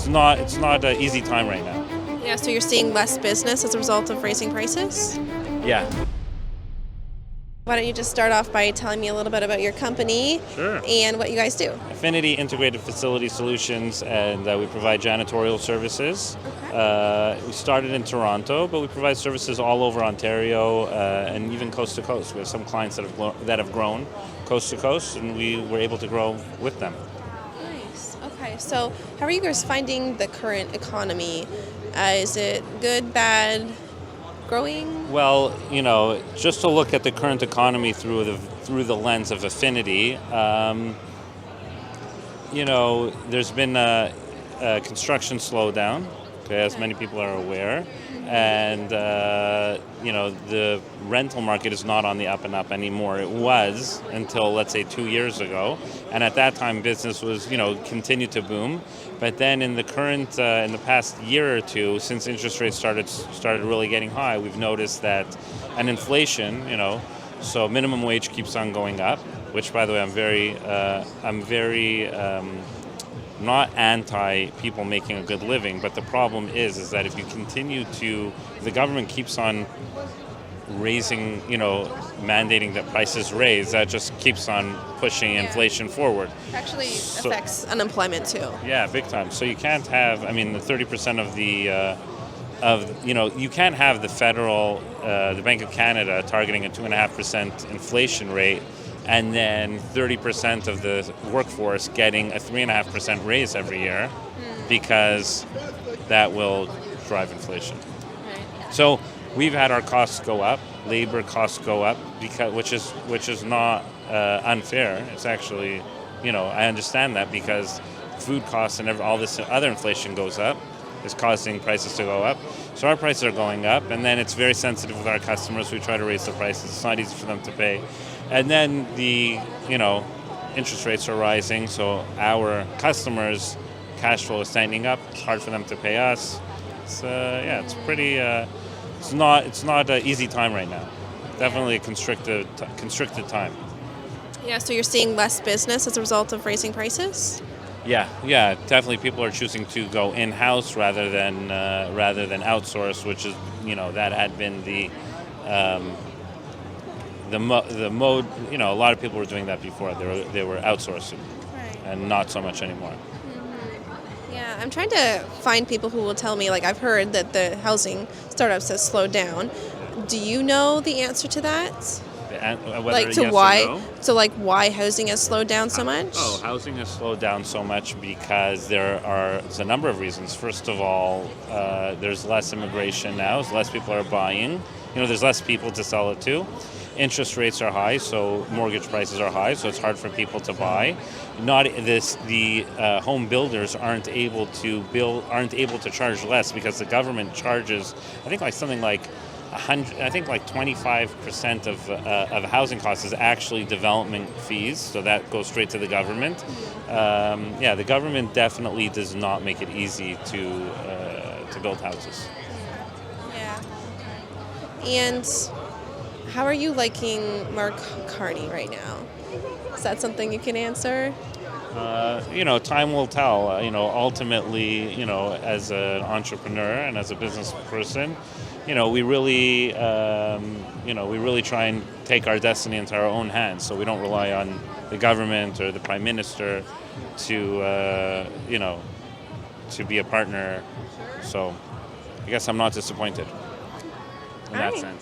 it's not an easy time right now. Yeah, so you're seeing less business as a result of raising prices? Yeah. Why don't you just start off by telling me a little bit about your company Sure. and what you guys do? Affinity Integrated Facility Solutions, and we provide janitorial services. We started in Toronto, but we provide services all over Ontario and even coast to coast. We have some clients that have grown coast to coast, and we were able to grow with them. Nice. Okay, so how are you guys finding the current economy? Is it good, bad, growing? Well, just to look at the current economy through the lens of Affinity, there's been a construction slowdown, okay, as many people are aware, and the rental market is not on the up and up anymore. It was until, let's say, 2 years ago, and at that time business was continued to boom. But then in the past year or two, since interest rates started really getting high, we've noticed that an inflation, so minimum wage keeps on going up, which, by the way, I'm very not anti people making a good living, but the problem is that if you the government keeps on raising, mandating that prices raise, that just keeps on pushing inflation forward. Actually affects unemployment too. Yeah, big time. So you can't have, the 30% you can't have the the Bank of Canada targeting a 2.5% inflation rate, and then 30% of the workforce getting a 3.5% raise every year, because that will drive inflation. Right. So we've had our costs go up, labor costs go up, which is not unfair. It's actually, I understand that, because food costs and all this other inflation goes up, is causing prices to go up. So our prices are going up, and then it's very sensitive with our customers. We try to raise the prices. It's not easy for them to pay. And then the interest rates are rising, so our customers' cash flow is tightening up. It's hard for them to pay us. It's pretty. It's not an easy time right now. Definitely a constricted time. Yeah, so you're seeing less business as a result of raising prices? Yeah, definitely. People are choosing to go in-house rather than outsource, which is that had been the mode. A lot of people were doing that before. They were outsourcing, Right. and not so much anymore. Yeah, I'm trying to find people who will tell me, like, I've heard that the housing startups has slowed down. Do you know the answer to that? Whether yes or no? Why housing has slowed down so much? Housing has slowed down so much because there's a number of reasons. First of all, there's less immigration now, so less people are buying. There's less people to sell it to. Interest rates are high, so mortgage prices are high, so it's hard for people to buy. The home builders aren't able to charge less, because the government charges, I think, like something like 25% of housing costs is actually development fees, so that goes straight to the government. The government definitely does not make it easy to build houses. Yeah. And how are you liking Mark Carney right now? Is that something you can answer? Time will tell. Ultimately, as an entrepreneur and as a business person, we really try and take our destiny into our own hands. So we don't rely on the government or the prime minister to be a partner. So I guess I'm not disappointed in that sense.